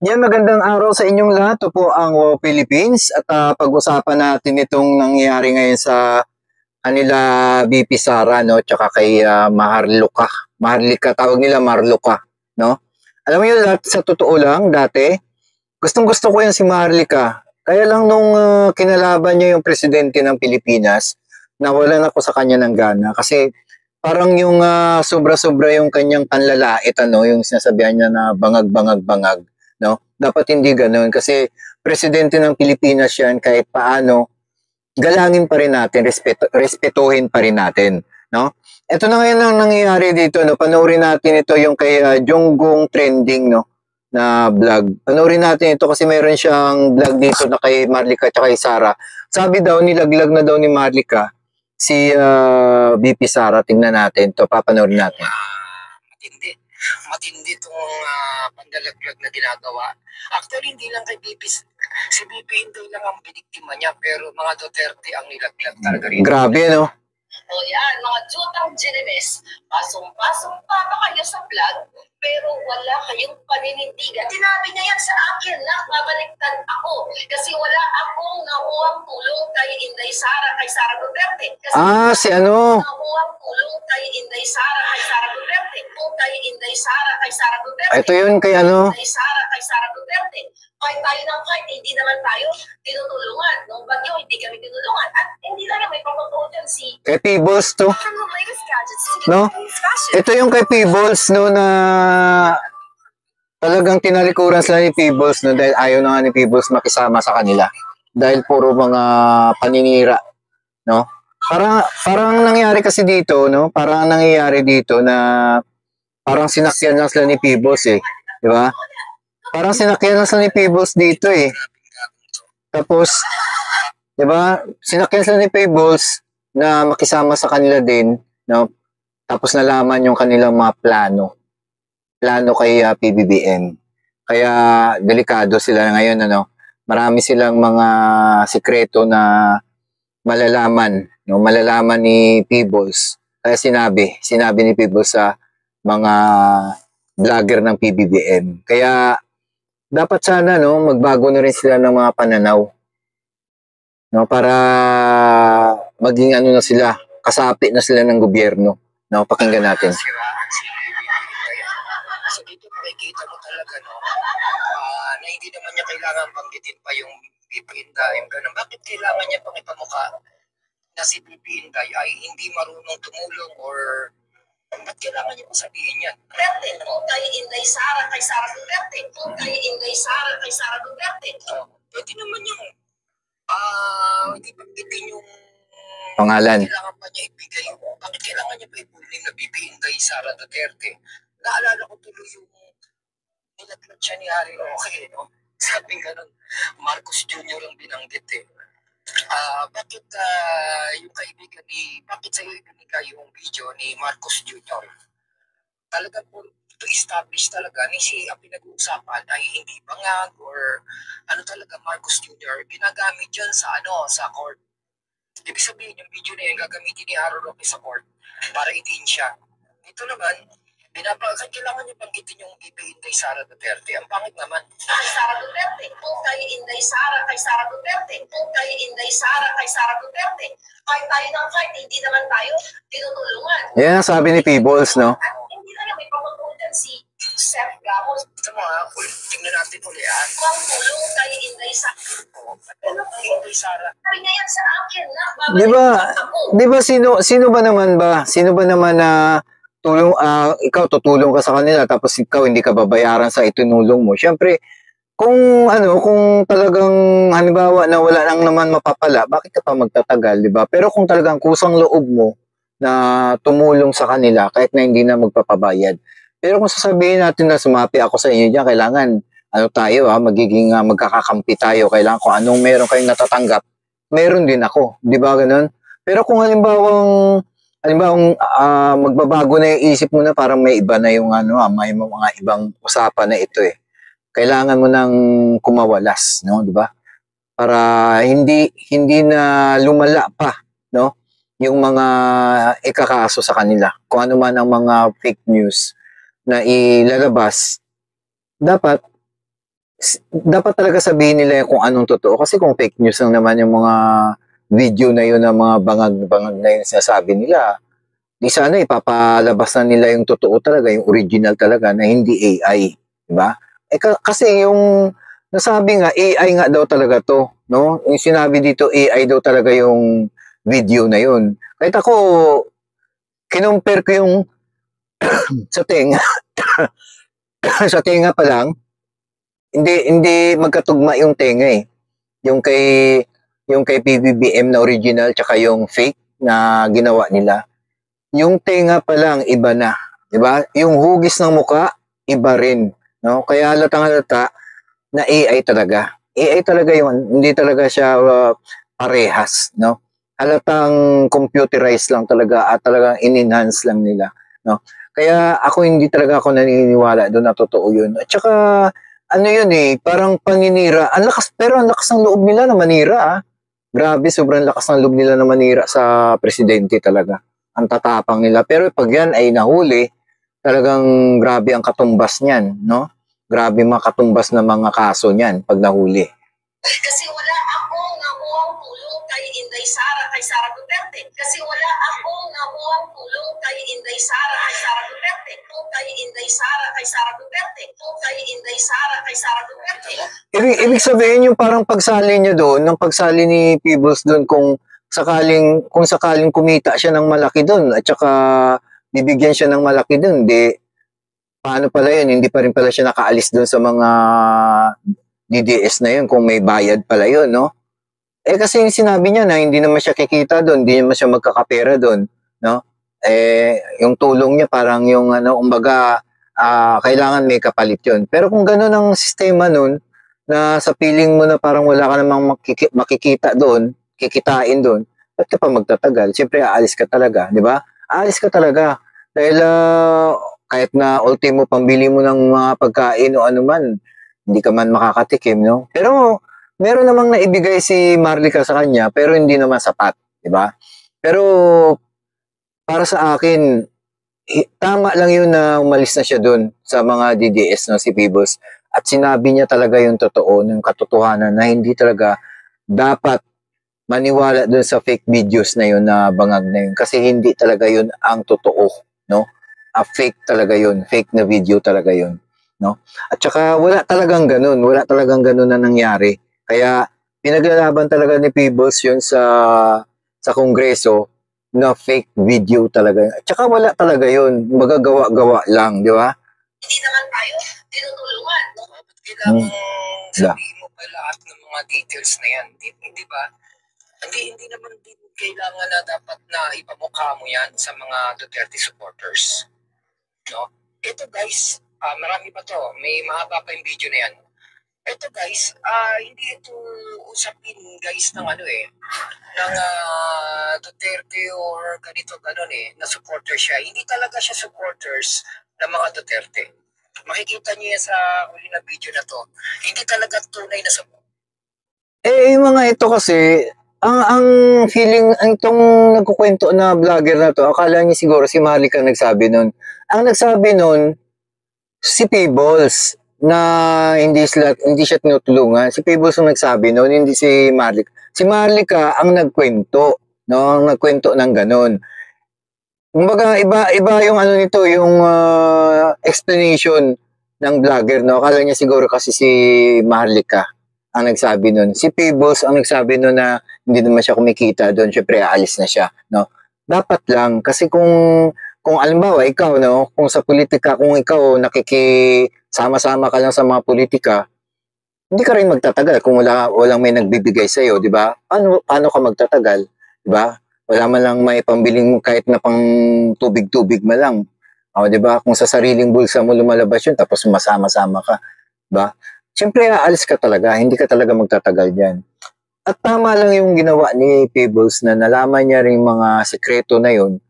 Yan, magandang araw sa inyong lahat. Ito po ang WOW Philippines at pag-usapan natin itong nangyayari ngayon sa kanila VP Sara, no, tsaka kay Maharlika. Maharlika, tawag nila Marluka, no? Alam mo yun, lahat, sa totoo lang, dati, gustong-gusto ko yan si Maharlika. Kaya lang nung kinalaban niya yung presidente ng Pilipinas, nawalan ako sa kanya ng gana kasi parang yung sobra-sobra yung kanyang panlalait, ano, yung sinasabihan niya na bangag-bangag-bangag, no? Dapat hindi ganoon kasi presidente ng Pilipinas yan, kahit paano, galangin pa rin natin, respetuhin pa rin natin, no? Ito na ngayon ang nangyayari dito, no? Panoorin natin ito yung kay Jonggong trending, no? Na vlog. Panoorin natin ito kasi meron siyang vlog dito na kay Marlica at kay Sara. Sabi daw, nilaglag na daw ni Marlica si VP Sara. Tingnan natin to, papanoorin natin. Matindi. Matindi itong pandalaglag na ginagawa. Actually, hindi lang kay BP, si BP hindi lang ang biniktima niya, pero mga Duterte ang nilaglag talaga rin. Grabe, no? O yan, mga jutang Geneves, pasong-pasong pa ba kayo sa vlog, pero wala kayong paninindigan. Sinabi niya yan sa akin na babaliktad ako kasi wala akong nakuhang tulong kay Inday Sara, kay Sara Duterte. Kasi si ano? nakuhang tulong kay Inday Sara, kay Sara Duterte. Kung kay Inday Sara, kay Sara Duterte. Ito yun kay ano? Inday Sara, kay Sara Duterte. Kahit tayo ng kahit, hindi naman tayo tinutulungan. Nung bagyo, hindi kami tinulungan. At hindi lang may pagkakot yan si... Kay Peebles to. No? Ito yung kay Peebles, no, na talagang tinalikuran sila ni Peebles, no, dahil ayaw na nga ni Peebles makisama sa kanila. Dahil puro mga paninira, no? Parang nangyari kasi dito, no? Parang nangyayari dito na parang sinakyan lang sila ni Peebles, eh. Di ba? Parang sinakyan lang sila ni Peebles dito, eh. Tapos, di ba? Sinakyan sila ni Peebles na makisama sa kanila din, no? Tapos nalaman yung kanilang mga plano kay PBBM. Kaya delikado sila ngayon, ano. Marami silang mga sikreto na malalaman ni Peebles. Kaya sinabi ni Peebles sa mga vlogger ng PBBM. Kaya dapat sana, no, magbago na rin sila ng mga pananaw, no, para maging ano na sila, kasapi na sila ng gobyerno, no. Pakinggan natin. So dito makikita mo talaga, no, na hindi naman niya kailangan banggitin pa yung BP Inday. Bakit kailangan niya pang ipamukha na si BP Inday ay hindi marunong tumulong, or ba't kailangan niya pa sabihin yan? Duterte, no? Kay Inday Sara, kay Sara Duterte. Kay Inday Sara, kay Sara Duterte. Pwede naman yung hindi banggitin yung Pangalan. Kailangan pa niya ibigay. Bakit kailangan niya pa ipunin na BP Inday Sara Duterte? Naalala ko tuloy yung nilaglag siya ni Harry Roque, no? Sabi ganun, Marcos Jr. ang binanggit, eh. Bakit yung kaibigan ni, bakit sa'yo ibinigay yung video ni Marcos Jr.? Talagang po, to establish talaga ni si ang pinag-uusapan ay hindi bangag or ano talaga, Marcos Jr. ginagamit yan sa sa court. Ibig sabihin, yung video na yan gagamitin ni Harry Roque sa court para idiin siya. Ito naman, kailangan niyo banggitin yung BP Inday Sara Duterte. Ang pangit naman. Kay Sara Duterte. Kung kay Inday Sara, kay Sara Duterte. Kung kay Inday Sara, kay Sara Duterte. Kahit tayo ng kahit, hindi naman tayo tinutulungan. Yan ang sabi ni Peebles, no? At hindi lang may pamatulan si Seth Gamos. Ito mga, tingnan natin ulit. Kung tulong kay Inday Sara. Ano kay Inday Sara? Sabi niya yan sa akin na. Di ba sino ba naman na ikaw tutulong ka sa kanila tapos ikaw hindi ka babayaran sa itinulong mo. Syempre, kung talagang halimbawa na wala nang naman mapapala, bakit ka pa magtatagal, di ba? Pero kung talagang kusang loob mo na tumulong sa kanila kahit na hindi na magpapabayad. Pero kung sasabihin natin na sumapi ako sa inyo diyan, kailangan tayo magiging magkakakampi tayo. Kailangan kung anong meron kayong natatanggap, meron din ako, di ba ganoon? Pero kung halimbawa magbabago na yung isip mo na parang may iba na yung may mga ibang usapan na ito, eh. Kailangan mo nang kumawalas, no, di ba? Para hindi na lumala pa, no, yung mga ikakaso sa kanila. Kung ano man ang mga fake news na ilalabas, dapat dapat talaga sabihin nila kung anong totoo. Kasi kung fake news lang naman yung mga video na yun, ng mga bangag-bangag na yun sinasabi nila, di sana ipapalabas na nila yung totoo talaga, yung original talaga na hindi AI, di ba? Kasi yung nasabi nga AI nga daw talaga to, no? Yung sinabi dito AI daw talaga yung video na yun. Kahit ako kinumpare ko yung sa tenga sa tenga pa lang, hindi magkatugma yung tenga eh. Yung kay yung kay PBBM na original tsaka yung fake na ginawa nila. Yung tenga pa lang iba na, 'di ba? Yung hugis ng muka iba rin, no? Kaya halatang-halata na AI talaga. AI talaga yun, hindi talaga siya parehas, no? Halatang computerized lang talaga at talagang in-enhance lang nila, no? Kaya ako hindi talaga ako naniniwala doon na totoo yun. At saka ano yun eh, parang paninira. Ang lakas, pero ang lakas ng loob nila na manira ah. Grabe, sobrang lakas ng loob nila na manira sa presidente talaga. Ang tatapang nila. Pero pag yan ay nahuli, talagang grabe ang katumbas niyan, no? Grabe makatumbas na mga kaso niyan pag nahuli. Kasi wala akong nakuhang tulong kay Inday Sara, kay Sara Duterte. Kasi wala akong nakuhang tulong kay Inday Sara, kay Sara Duterte. Kung kay Inday Sara, kay Sara Duterte. Kung kay Inday Sara, kay Sara Duterte. Ibig sabihin yung parang pagsali niya doon, ng pagsali ni Peebles doon kung sakaling kumita siya ng malaki doon at saka bibigyan siya ng malaki doon, di paano pala yun? Hindi pa rin pala siya nakaalis doon sa mga DDS na yun kung may bayad pala yun, no? Kasi yung sinabi niya na hindi naman siya kikita doon, hindi naman siya magkakapera doon, no? Yung tulong niya parang yung ano, umbaga, kailangan may kapalit yun. Pero kung gano'n ang sistema nun, na sa piling mo na parang wala ka namang makikita doon, kikitain doon, ba't ka pa magtatagal? Siyempre, aalis ka talaga, di ba? Aalis ka talaga. Dahil kahit na ultimo pambili mo ng mga pagkain o ano man, hindi ka man makakatikim, no? Pero meron namang naibigay si Marlica sa kanya, pero hindi naman sapat, di ba? Pero para sa akin, tama lang yun na umalis na siya doon sa mga DDS no, si Peebles. At sinabi niya talaga yung totoo, ng katotohanan na hindi talaga dapat maniwala doon sa fake videos na yun na bangag na yun. Kasi hindi talaga yun ang totoo, no? Fake talaga yun, fake na video talaga yun, no? At saka wala talagang ganun, wala talagang ganun na nangyari. Kaya pinaglalaban talaga ni Peebles yun sa Kongreso na fake video talaga. At saka wala talaga yun, magagawa-gawa lang, di ba? Hindi naman tayo tinutulungan. No? Kailangan sabihin mo pa lahat ng mga details na yan. Di ba? Hindi naman din kailangan na dapat na ipamukha mo yan sa mga Duterte supporters. No? Ito guys, marami pa to. May mahaba pa yung video na yan. Ito guys, hindi ito usapin guys ng ano ng Duterte or ganito ganon na supporter siya. Hindi talaga siya supporters ng mga Duterte. Makikita niyo yan sa huli na video na to. Hindi talaga tunay na supporter. Yung mga ito kasi, ang feeling, itong nagkukwento na vlogger na to, akala niya siguro si Marlica nagsabi nun. Ang nagsabi nun, si Peebles, na hindi siya tinutulungan. Si Peebles ang nagsabi nun, hindi si Marlica. Si Marlica ang nagkwento, no? Ang nagkwento ng ganun. Kumbaga, iba yung ano nito, yung explanation ng vlogger, no? Akala niya siguro kasi si Marlica ang nagsabi nun. Si Peebles ang nagsabi nun na hindi naman siya kumikita doon, syempre aalis na siya, no? Dapat lang, kasi kung alimbawa, ikaw, no, kung sa politika, kung ikaw nakikisama-sama ka lang sa mga politika, hindi ka rin magtatagal kung walang may nagbibigay sa'yo, di ba? Paano ka magtatagal, di ba? Wala man lang may pambiling kahit na pang tubig-tubig man lang. O, di ba? Kung sa sariling bulsa mo lumalabas yun, tapos sumasama-sama ka, di ba? Siyempre, aalis ka talaga, hindi ka talaga magtatagal dyan. At tama lang yung ginawa ni Peebles na nalaman niya rin mga sekreto na yun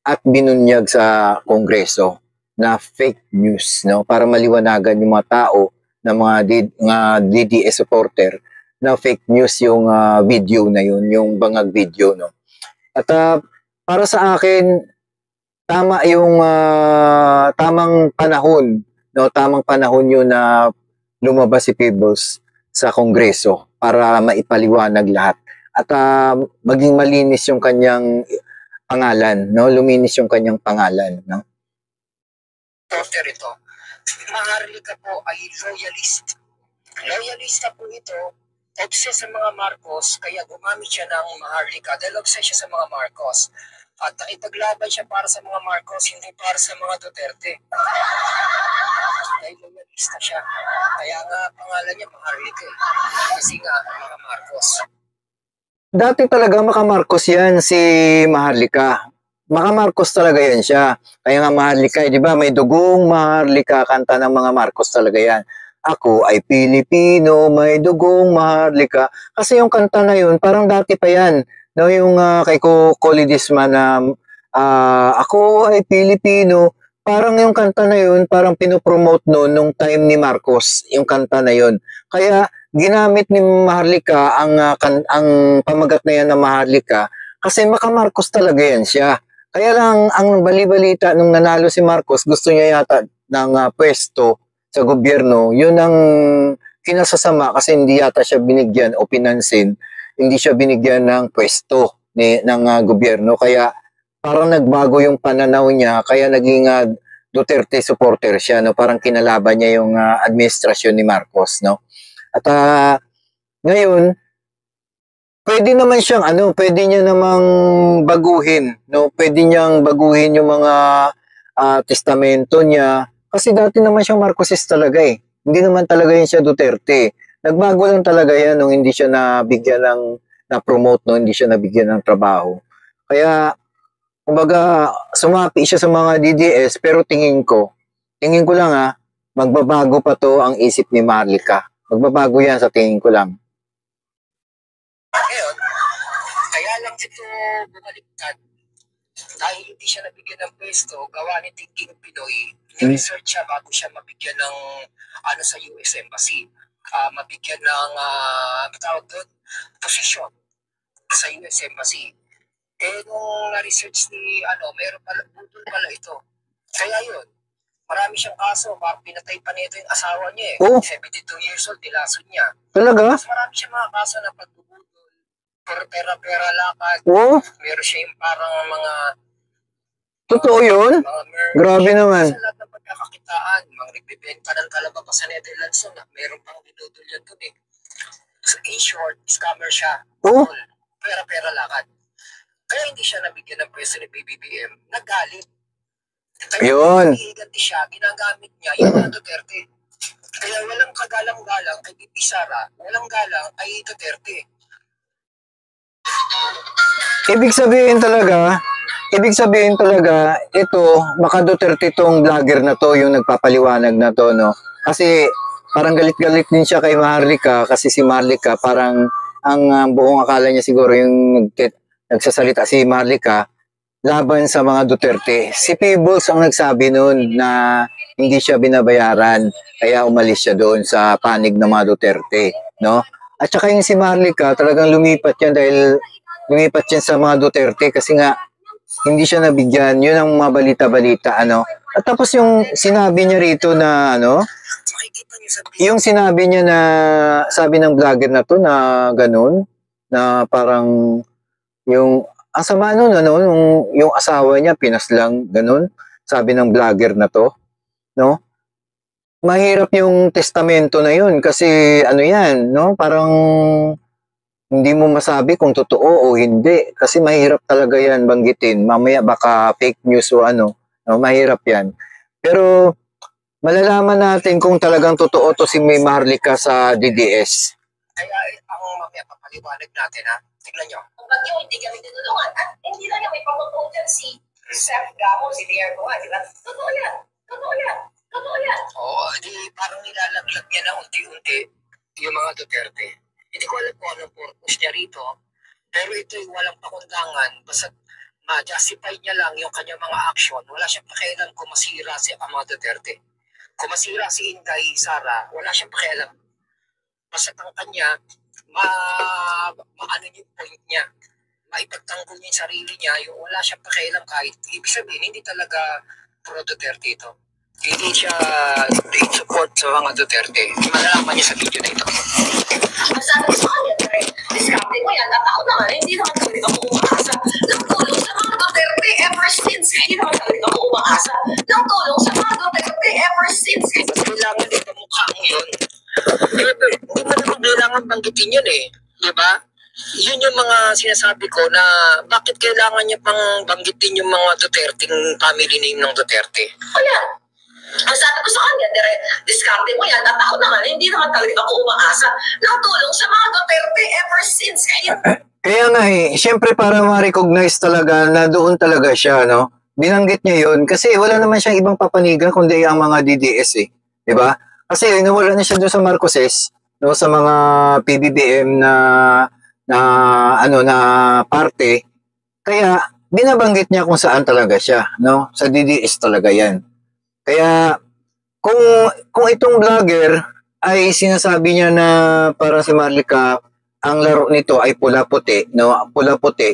at binunyag sa Kongreso na fake news, no? Para maliwanagan yung mga tao na mga DDS supporter na fake news yung video na yun, yung bangag video, no? At para sa akin, tama yung tamang panahon, no? Tamang panahon yun na lumabas si Peebles sa Kongreso para maipaliwanag lahat at maging malinis yung kanyang pangalan, no? Luminis yung kanyang pangalan, no? Reporter ito. Maharlika po ay loyalist. Loyalista po ito, obsessed sa mga Marcos, kaya gumamit siya ng Maharlika dahil obsessed siya sa mga Marcos. At nakipaglaban siya para sa mga Marcos, hindi para sa mga Duterte. Dahil loyalista siya. Kaya nga pangalan niya Maharlika eh. Kasi nga mga Marcos. Dati talaga maka-Marcos yan si Maharlika. Maka-Marcos talaga yan siya. Kaya nga Maharlika, di ba? May dugong Maharlika, kanta ng mga Marcos talaga yan. Ako ay Pilipino, may dugong Maharlika. Kasi yung kanta na yun, parang dati pa yan. No, yung kay Collie Disma na ako ay Pilipino, parang yung kanta na yun, parang pinopromote noon nung time ni Marcos, yung kanta na yun. Kaya ginamit ni Maharlika ang pamagat na yan na Maharlika kasi maka-Marcos talaga yan siya. Kaya lang ang bali-balita nung nanalo si Marcos, gusto niya yata ng pwesto sa gobyerno. Yun ang kinasasama kasi hindi yata siya binigyan o pinansin, hindi siya binigyan ng pwesto ng gobyerno. Kaya parang nagbago yung pananaw niya, kaya naging Duterte supporter siya, no? Parang kinalaban niya yung administrasyon ni Marcos, no? At ngayon, pwede naman siyang pwede niya namang baguhin, no? Pwede niyang baguhin yung mga testamento niya kasi dati naman siyang Marcoses talaga eh. Hindi naman talaga yun siya Duterte. Nagbago lang talaga yan nung hindi siya nabigyan ng na-promote, no? Hindi siya nabigyan ng trabaho. Kaya kumbaga sumapi siya sa mga DDS pero tingin ko lang magbabago pa to ang isip ni Maharlika. Magbabago yan sa tingin ko lang. Ngayon, kaya lang ito bumaliktad dahil hindi siya nabigyan ng pwesto, gawa ni Thinking Pinoy, ni-research siya bago siya mabigyan ng sa US Embassy. Mabigyan ng tawag doon, posisyon sa US Embassy. Nung na-research ni meron pala, budol pala ito. Kaya yun, marami siyang kaso, pinatay pa nito yung asawa niya eh. 72 years old, nilason niya. Talaga? Mas marami siyang mga kaso na pagbubudol, pera lakad. Meron siya yung parang mga totoo yun? Grabe naman. Sa lahat ng pagkakakitaan, mga nagbibenta ng talaba pa sa Netherlands na meron pang binudol yan dun eh. So in short, scammer siya. Pera lakad. Kaya hindi siya nabigyan ng pwesto ni BBM. Nagalit. Yun. Hihiganti siya, ginagamit niya yung mga Duterte. Kaya walang kagalang-galang kay BP Sara, walang galang kay Duterte. Ibig sabihin talaga, ito, maka Duterte tong vlogger na to, yung nagpapaliwanag na to, no? Kasi parang galit-galit din siya kay Maharlika kasi si Maharlika parang ang buong akala niya siguro yung nagsasalita si Maharlika laban sa mga Duterte. Si Peebles ang nagsabi noon na hindi siya binabayaran kaya umalis siya doon sa panig ng mga Duterte, no? At saka yung si Maharlika talagang lumipat yan sa mga Duterte kasi nga hindi siya nabigyan. Yun ang mga balita-balita, At tapos yung sinabi niya rito na yung sinabi niya na sabi ng vlogger na to na ganun, na parang yung ang sama nun, yung asawa niya pinaslang, ganun, sabi ng vlogger na to, no? Mahirap yung testamento na yun kasi yan, no? Parang hindi mo masabi kung totoo o hindi kasi mahirap talaga yan banggitin. Mamaya baka fake news o no? Mahirap yan. Pero malalaman natin kung talagang totoo to si Maharlika sa DDS. Kaya ang mamaya papaliwanag natin tignan nyo. Kung yung hindi kami tinulungan, hindi lang yung may pamututan si Seth Gamo, si Dier Goa, di ba? Totoo yan. Oo, di parang nilalaglag niya na unti-unti yung mga Duterte. Hindi ko alam kung anong purpose niya rito, pero ito yung walang pakundangan, basta ma-justify niya lang yung kanyang mga action. Wala siyang pakialam kung masira si mga Duterte. Kung masira si Inday Sara, wala siyang pakialam. Basta ang kanya, maano yung point niya. Maipagtanggol niya yung sarili niya, yung wala siyang pakialam kahit ibig sabihin, hindi talaga pro Duterte ito. hindi siya in support sa mga Duterte. Malalaman niya sa video na ito. Ang sabi ko sa kanya, diskarte mo yan, at ako naman, hindi naman talaga ako umaasa ng tulong sa mga Duterte ever since. Hindi naman talaga ako umaasa ng tulong sa mga Duterte ever since. Mas kailangan din ang mukha mo yun. Hindi mo naman kailangan banggitin yun eh. Diba? Yun yung mga sinasabi ko na bakit kailangan niya pang banggitin yung mga Duterteng family name ng Duterte. Kaya, ang sabi ko sa kanya, diskarte mo yan, at ako naman, hindi naman talaga ako umaasa ng tulong sa mga Duterte ever since. Kaya nga syempre para ma-recognize talaga na doon talaga siya, no? Binanggit niya yun kasi wala naman siyang ibang papanigan kundi ang mga DDS eh. Diba? Kasi nawala na siya doon sa Marcoses, no? Sa mga PBBM na parte. Kaya binabanggit niya kung saan talaga siya, no? Sa DDS talaga yan. Kaya kung itong vlogger ay sinasabi niya na para si Marlica ang laro nito ay pula-puti, no? Pula-puti.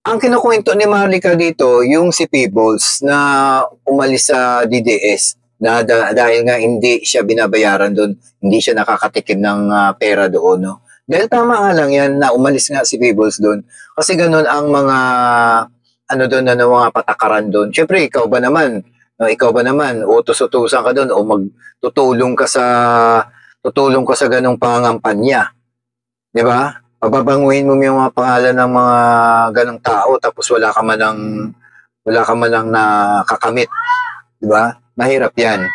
Ang kinukwento ni Marlica dito yung si Peebles na umalis sa DDS na dahil nga hindi siya binabayaran doon, hindi siya nakakatikim ng pera doon, no? Dahil tama nga lang yan na umalis nga si Peebles doon. Kasi ganun ang mga doon na mga patakaran doon. Siyempre, ikaw ba naman, utos-utusan ka doon o tutulong ka sa ganong pangangampanya. 'Di ba? Pababanguhin mo yung mga pangalan ng mga ganong tao tapos wala ka man lang nakakamit. 'Di ba? Mahirap 'yan.